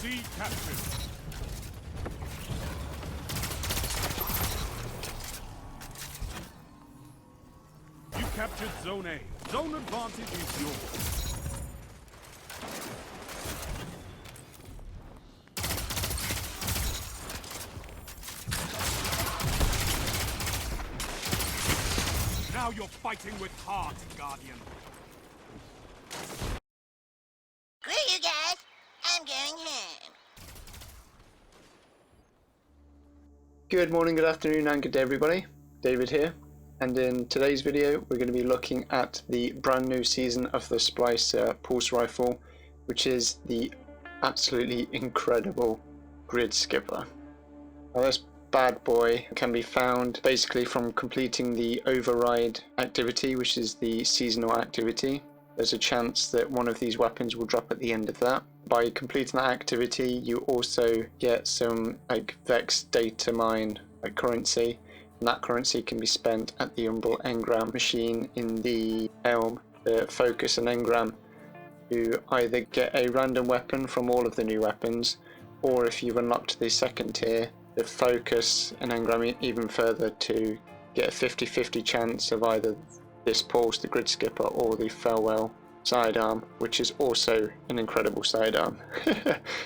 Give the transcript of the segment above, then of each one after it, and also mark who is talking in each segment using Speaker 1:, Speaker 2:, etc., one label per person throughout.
Speaker 1: C captured. You captured Zone A. Zone advantage is yours. Now you're fighting with heart, Guardian.
Speaker 2: Screw you guys. I'm going home.
Speaker 3: Good morning, good afternoon, and good day, everybody. David here, and in today's video we're going to be looking at the brand new season of the Splicer pulse rifle, which is the absolutely incredible Gridskipper. Now this bad boy can be found basically from completing the override activity, which is the seasonal activity. There's a chance that one of these weapons will drop at the end of that. By completing that activity, you also get some like Vex data mine currency, and that currency can be spent at the Umbral engram machine in the Elm, the Focus and engram, to either get a random weapon from all of the new weapons, or if you've unlocked the second tier, the Focus and engram even further, to get a 50-50 chance of either this pulse, the Gridskipper, or the Farewell sidearm, which is also an incredible sidearm.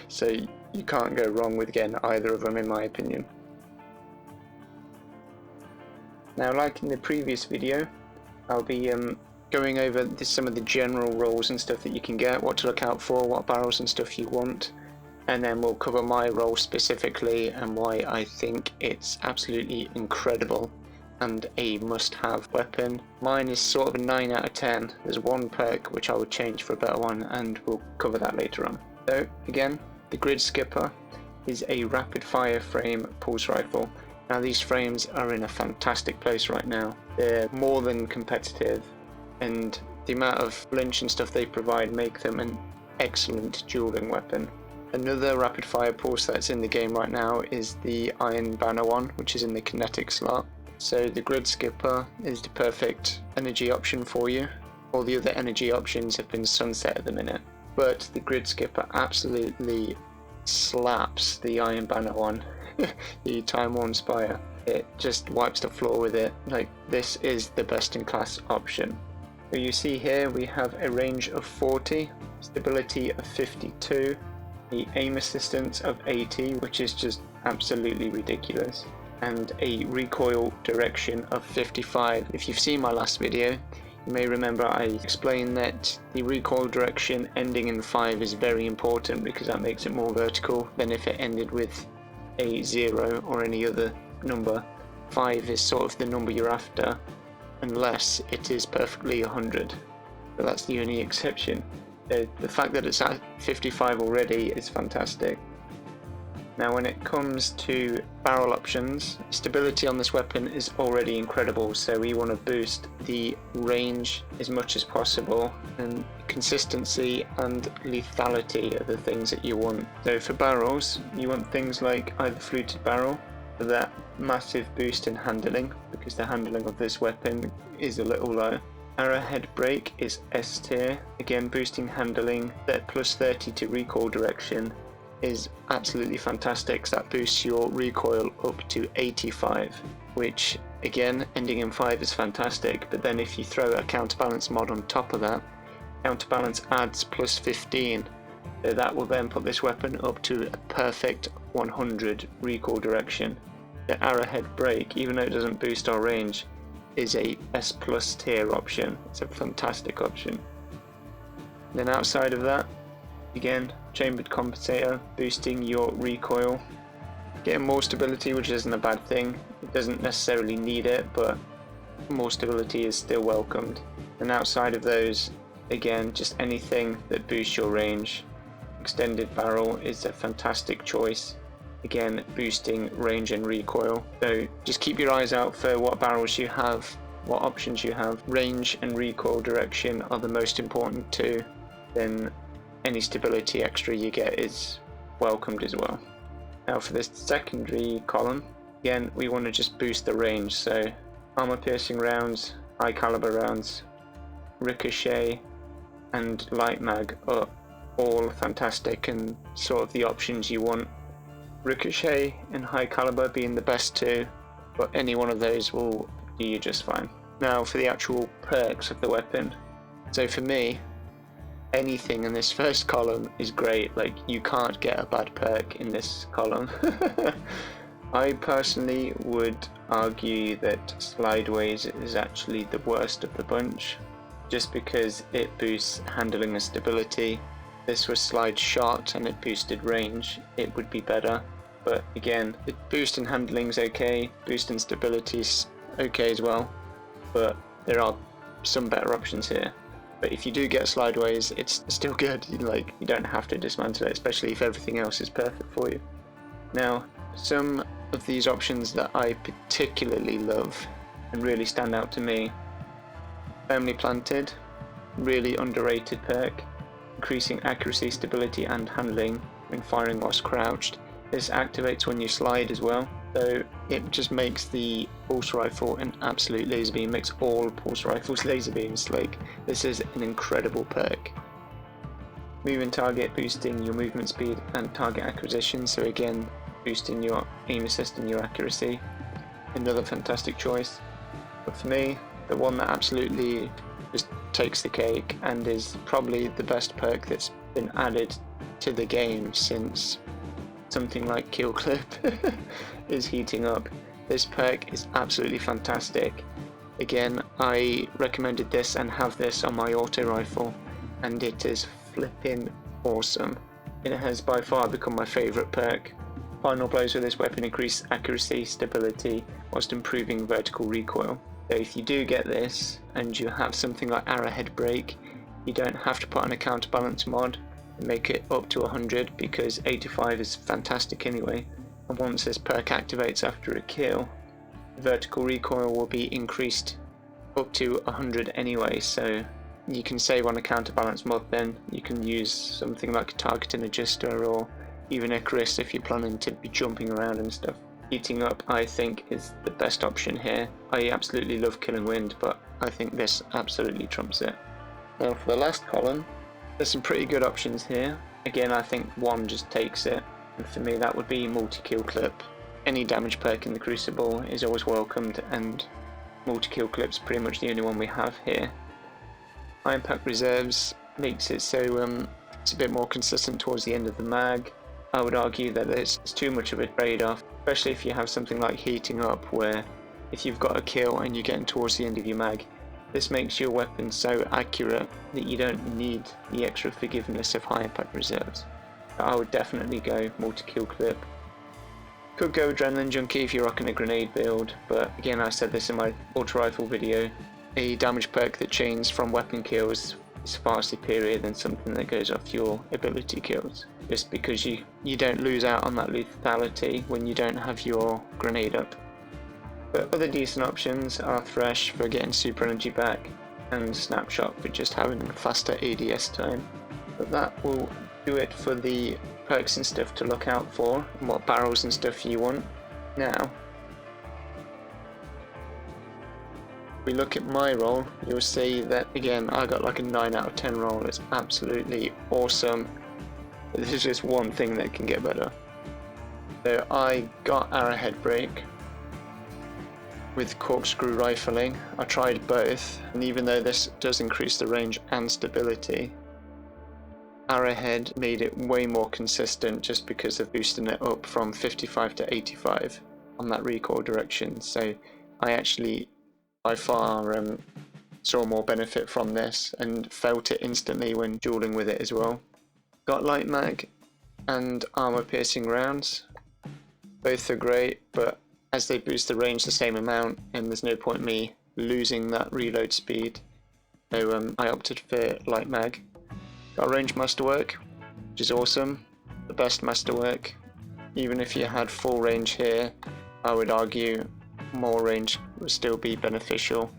Speaker 3: So you can't go wrong with getting either of them, in my opinion. Now, like in the previous video, I'll be going over some of the general roles and stuff that you can get, what to look out for, what barrels and stuff you want, and then we'll cover my role specifically and why I think it's absolutely incredible and a must-have weapon. Mine is sort of a 9 out of 10. There's one perk which I would change for a better one, and we'll cover that later on. So again, the Gridskipper is a rapid fire frame pulse rifle. Now these frames are in a fantastic place right now. They're more than competitive, and the amount of flinch and stuff they provide make them an excellent dueling weapon. Another rapid fire pulse that's in the game right now is the Iron Banner one, which is in the kinetic slot. So the Gridskipper is the perfect energy option for you. All the other energy options have been sunset at the minute, but the Gridskipper absolutely slaps the Iron Banner one. The Time Worn Spire. It just wipes the floor with it. Like, this is the best in class option. So you see here we have a range of 40, stability of 52, the aim assistance of 80, which is just absolutely ridiculous, and a recoil direction of 55. If you've seen my last video, you may remember I explained that the recoil direction ending in 5 is very important because that makes it more vertical than if it ended with a 0 or any other number. 5 is sort of the number you're after, unless it is perfectly 100. But that's the only exception. The fact that it's at 55 already is fantastic. Now when it comes to barrel options, stability on this weapon is already incredible, so we want to boost the range as much as possible, and consistency and lethality are the things that you want. So for barrels, you want things like either fluted barrel for that massive boost in handling, because the handling of this weapon is a little low. Arrowhead brake is S tier, again boosting handling. That plus 30 to recoil direction is absolutely fantastic, so that boosts your recoil up to 85, which again ending in 5 is fantastic, but then if you throw a counterbalance mod on top of that, counterbalance adds plus 15, so that will then put this weapon up to a perfect 100 recoil direction. The arrowhead brake, even though it doesn't boost our range, is a S plus tier option. It's a fantastic option. Then outside of that, again, chambered compensator, boosting your recoil, getting more stability, which isn't a bad thing. It doesn't necessarily need it, but more stability is still welcomed. And outside of those, again, just anything that boosts your range. Extended barrel is a fantastic choice, again boosting range and recoil. So just keep your eyes out for what barrels you have, what options you have. Range and recoil direction are the most important too. Then any stability extra you get is welcomed as well. Now for this secondary column, again we want to just boost the range, so armor piercing rounds, high caliber rounds, ricochet and light mag are all fantastic and sort of the options you want. Ricochet and high caliber being the best two, but any one of those will do you just fine. Now for the actual perks of the weapon. So for me, anything in this first column is great. Like, you can't get a bad perk in this column. I personally would argue that Slideways is actually the worst of the bunch, just because it boosts handling and stability. If this was Slide Shot and it boosted range, it would be better. But again, the boost in handling is okay, boost in stability is okay as well, but there are some better options here. But if you do get Slideways, it's still good. You don't have to dismantle it, especially if everything else is perfect for you. Now, some of these options that I particularly love and really stand out to me: Firmly Planted, really underrated perk, increasing accuracy, stability and handling when firing whilst crouched. This activates when you slide as well, so it just makes the pulse rifle an absolute laser beam, makes all pulse rifles laser beams. Like, this is an incredible perk. Moving target, boosting your movement speed and target acquisition, so again, boosting your aim assist and your accuracy. Another fantastic choice. But for me, the one that absolutely just takes the cake and is probably the best perk that's been added to the game since something like Kill Clip is Heating Up. This perk is absolutely fantastic. Again, I recommended this and have this on my auto rifle, and it is flipping awesome. It has by far become my favourite perk. Final blows with this weapon increase accuracy, stability, whilst improving vertical recoil. So if you do get this and you have something like Arrowhead Break, you don't have to put on a counterbalance mod and make it up to 100, because 85 is fantastic anyway. And once this perk activates after a kill, vertical recoil will be increased up to 100 anyway, so you can save on a counterbalance mod. Then you can use something like a targeting adjuster or even Icarus if you're planning to be jumping around and stuff. Heating Up, I think, is the best option here. I absolutely love Killing Wind, but I think this absolutely trumps it. Now for the last column, there's some pretty good options here. Again, I think one just takes it, and for me that would be Multi-Kill Clip. Any damage perk in the Crucible is always welcomed, and Multi-Kill Clip's pretty much the only one we have here. High Impact Reserves makes it so it's a bit more consistent towards the end of the mag. I would argue that it's too much of a trade-off, especially if you have something like Heating Up, where if you've got a kill and you're getting towards the end of your mag, this makes your weapon so accurate that you don't need the extra forgiveness of High Impact Reserves. So I would definitely go Multi-Kill Clip. Could go Adrenaline Junkie if you're rocking a grenade build, but again, I said this in my auto rifle video, a damage perk that chains from weapon kills is far superior than something that goes off your ability kills, just because you don't lose out on that lethality when you don't have your grenade up. But other decent options are Thresh for getting super energy back, and Snapshot for just having faster ADS time. But that will do it for the perks and stuff to look out for, and what barrels and stuff you want. Now, if we look at my roll, you'll see that again I got like a 9 out of 10 roll. It's absolutely awesome. But this is just one thing that can get better. So I got Arrowhead Break with Corkscrew Rifling. I tried both, and even though this does increase the range and stability, Arrowhead made it way more consistent just because of boosting it up from 55 to 85 on that recoil direction. So I actually by far saw more benefit from this and felt it instantly when dueling with it as well. Got Light Mag and Armor Piercing Rounds. Both are great, but as they boost the range the same amount, and there's no point me losing that reload speed, so I opted for Light Mag. Got Range Masterwork, which is awesome, the best masterwork. Even if you had full range here, I would argue more range would still be beneficial.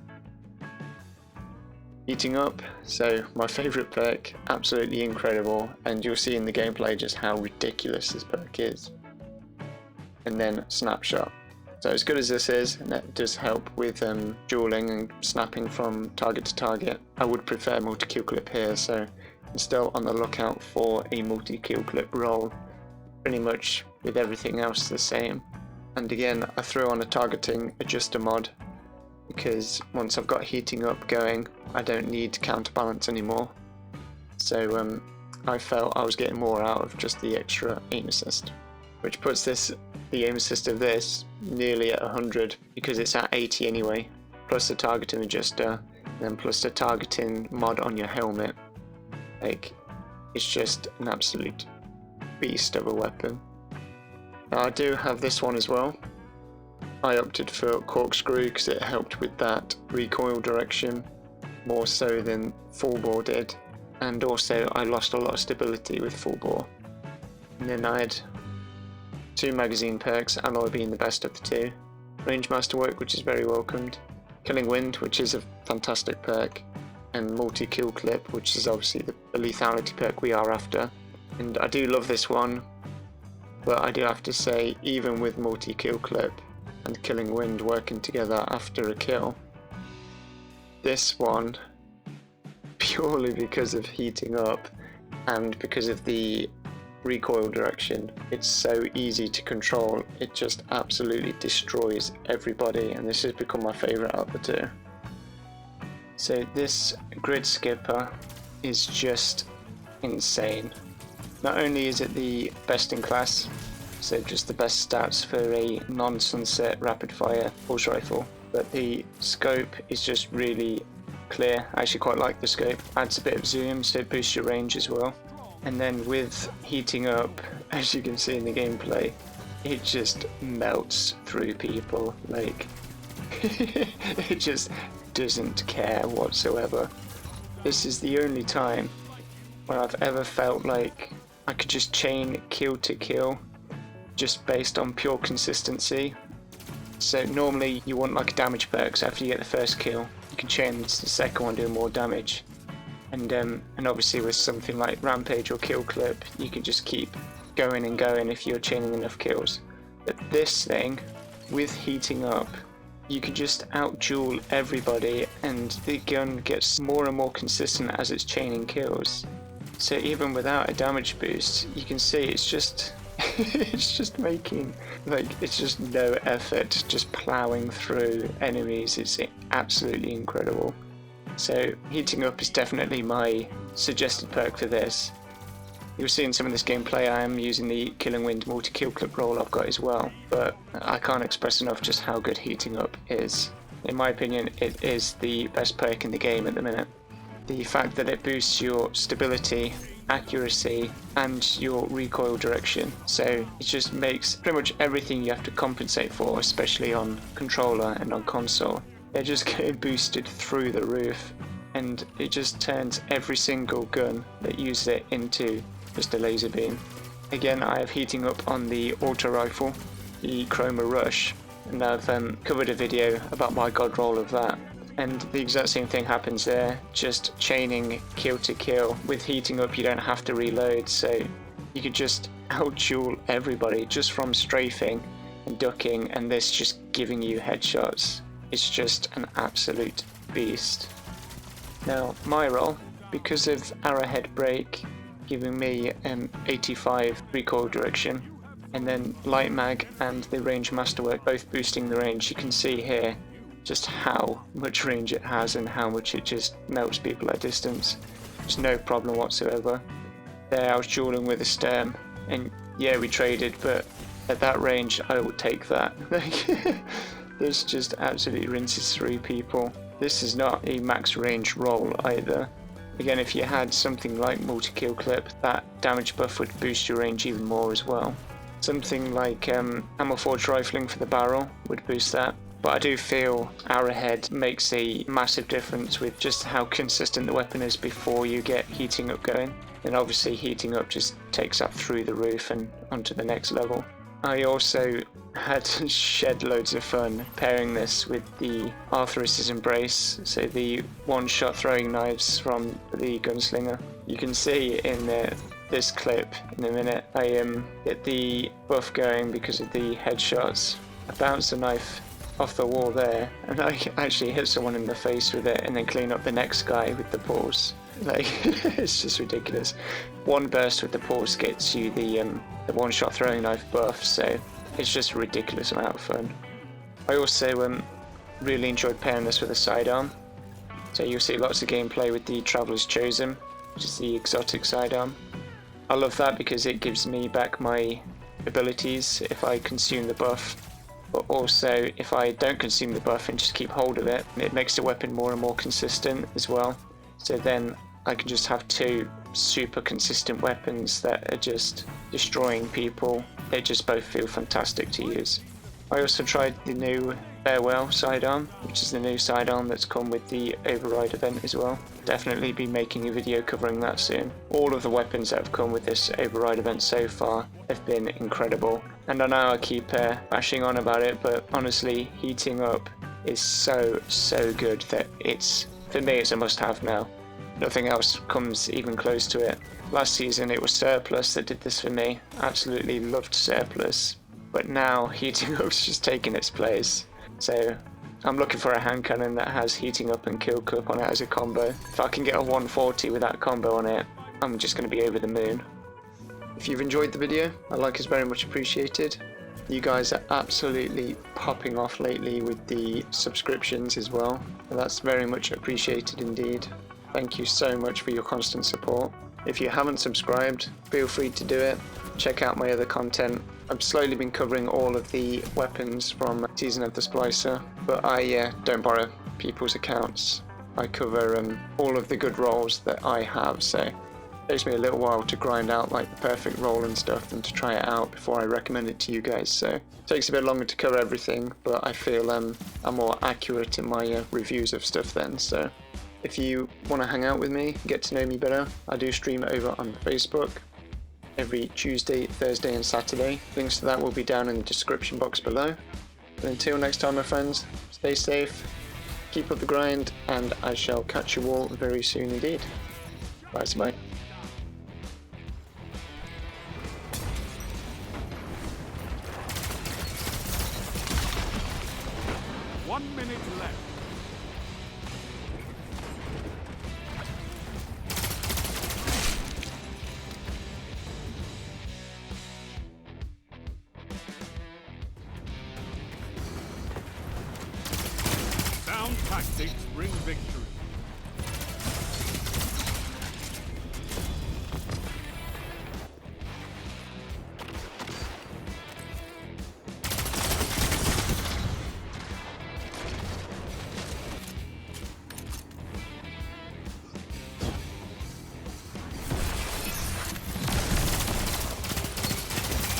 Speaker 3: Heating Up, so my favourite perk, absolutely incredible, and you'll see in the gameplay just how ridiculous this perk is. And then Snapshot. So as good as this is, and that does help with dueling and snapping from target to target, I would prefer Multi-Kill Clip here, so still on the lookout for a multi-kill clip roll, pretty much with everything else the same. And again, I threw on a targeting adjuster mod because once I've got heating up going, I don't need counterbalance anymore. So I felt I was getting more out of just the extra aim assist, which puts the aim assist of this nearly at 100 because it's at 80 anyway, plus the targeting adjuster, and then plus the targeting mod on your helmet. Like, it's just an absolute beast of a weapon. Now I do have this one as well. I opted for corkscrew because it helped with that recoil direction more so than full bore did, and also I lost a lot of stability with full bore. And then I had 2 magazine perks, alloy being the best of the 2, range masterwork, which is very welcomed, killing wind, which is a fantastic perk, and multi-kill clip, which is obviously the lethality perk we are after. And I do love this one, but I do have to say, even with multi-kill clip and killing wind working together after a kill, this one, purely because of heating up and because of the recoil direction, it's so easy to control. It just absolutely destroys everybody, and this has become my favourite out of the 2. So this Gridskipper is just insane. Not only is it the best in class, so just the best stats for a non-sunset rapid fire pulse rifle, but the scope is just really clear. I actually quite like the scope. Adds a bit of zoom, so it boosts your range as well. And then with heating up, as you can see in the gameplay, it just melts through people. Like, it just doesn't care whatsoever. This is the only time where I've ever felt like I could just chain kill to kill just based on pure consistency. So normally you want like a damage perk, so after you get the first kill you can chain the second one doing more damage, and obviously with something like rampage or kill clip you can just keep going and going if you're chaining enough kills. But this thing, with heating up, you can just out duel everybody, and the gun gets more and more consistent as it's chaining kills. So even without a damage boost, you can see it's just it's just making, like, it's just no effort, just plowing through enemies. It's absolutely incredible. So heating up is definitely my suggested perk for this. You'll see in some of this gameplay I am using the Killing Wind multi-kill clip roll I've got as well, but I can't express enough just how good heating up is. In my opinion, it is the best perk in the game at the minute. The fact that it boosts your stability, accuracy, and your recoil direction, so it just makes pretty much everything you have to compensate for, especially on controller and on console, they're just getting boosted through the roof, and it just turns every single gun that uses it into just a laser beam. Again, I have heating up on the auto rifle, the Chroma Rush, and I've covered a video about my god roll of that. And the exact same thing happens there, just chaining kill to kill. With heating up you don't have to reload, so you could just out-duel everybody just from strafing and ducking, and this just giving you headshots. It's just an absolute beast. Now my roll, because of arrowhead break giving me an 85 recoil direction, and then light mag and the range masterwork both boosting the range, you can see here just how much range it has and how much it just melts people at distance. There's no problem whatsoever. There I was dueling with a Sturm, and yeah, we traded, but at that range I would take that. This just absolutely rinses through people. This is not a max range roll either. Again, if you had something like multi-kill clip, that damage buff would boost your range even more as well. Something like ammo forge rifling for the barrel would boost that. But I do feel arrowhead makes a massive difference with just how consistent the weapon is before you get heating up going. And obviously heating up just takes that through the roof and onto the next level. I also had shed loads of fun pairing this with the Arthur's Embrace, so the one-shot throwing knives from the Gunslinger. You can see in this clip in a minute, I get the buff going because of the headshots. I bounce the knife off the wall there, and I actually hit someone in the face with it and then clean up the next guy with the pulse. Like, it's just ridiculous. One burst with the pulse gets you the one-shot throwing knife buff, so it's just a ridiculous amount of fun. I also really enjoyed pairing this with a sidearm. So you'll see lots of gameplay with the Traveler's Chosen, which is the exotic sidearm. I love that because it gives me back my abilities if I consume the buff, but also if I don't consume the buff and just keep hold of it, it makes the weapon more and more consistent as well. So then I can just have two super consistent weapons that are just destroying people. They just both feel fantastic to use. I also tried the new Farewell sidearm, which is the new sidearm that's come with the Override event as well. Definitely be making a video covering that soon. All of the weapons that have come with this Override event so far have been incredible. And I know I keep bashing on about it, but honestly, heating up is so good that for me it's a must-have now. Nothing else comes even close to it. Last season it was Surplus that did this for me. Absolutely loved Surplus. But now heating up's just taking its place. So I'm looking for a hand cannon that has heating up and kill clip on it as a combo. If I can get a 140 with that combo on it, I'm just going to be over the moon. If you've enjoyed the video, a like is very much appreciated. You guys are absolutely popping off lately with the subscriptions as well. And that's very much appreciated indeed. Thank you so much for your constant support. If you haven't subscribed, feel free to do it. Check out my other content. I've slowly been covering all of the weapons from Season of the Splicer, but I don't borrow people's accounts. I cover all of the good rolls that I have, so it takes me a little while to grind out like the perfect roll and stuff and to try it out before I recommend it to you guys. So it takes a bit longer to cover everything, but I feel I'm more accurate in my reviews of stuff then. So if you want to hang out with me, get to know me better, I do stream over on Facebook every Tuesday, Thursday and Saturday. Links to that will be down in the description box below. But until next time, my friends, stay safe, keep up the grind, and I shall catch you all very soon indeed. Bye.
Speaker 1: 1 minute left. Sound tactics bring victory.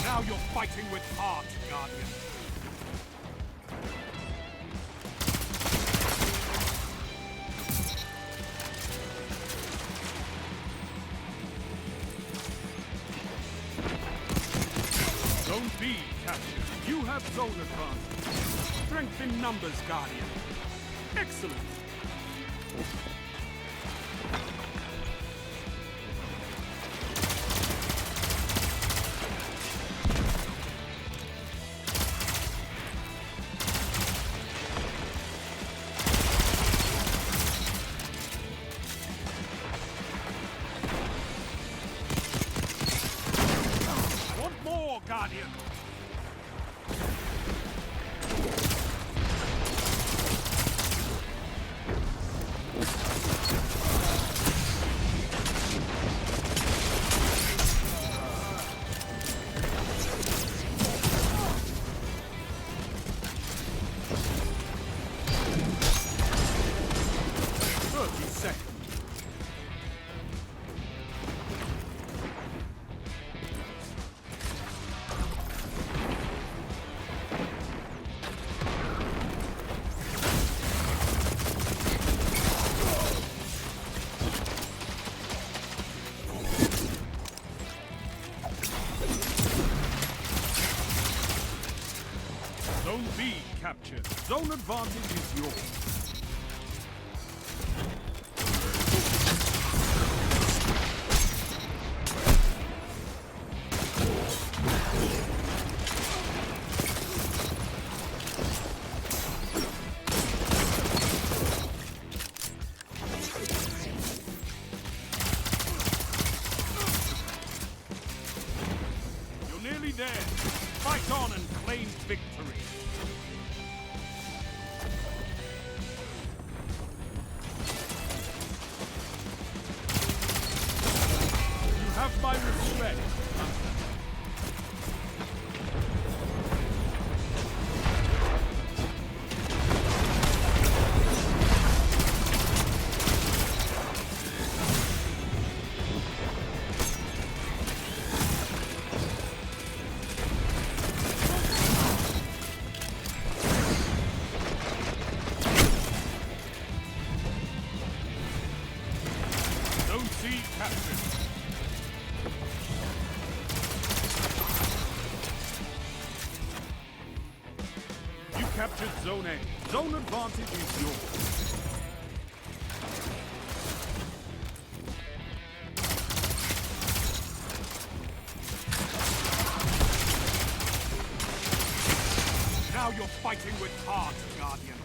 Speaker 1: Now you're fighting with heart, Guardian. Zone B captured. You have zone advantage. Strength in numbers, Guardian. Excellent. Guardian. Zone B captured. Zone advantage is yours. there. Fight on and claim victory. You have my respect. Zone C captured. You captured Zone A. Zone advantage is yours. Now you're fighting with heart, Guardian.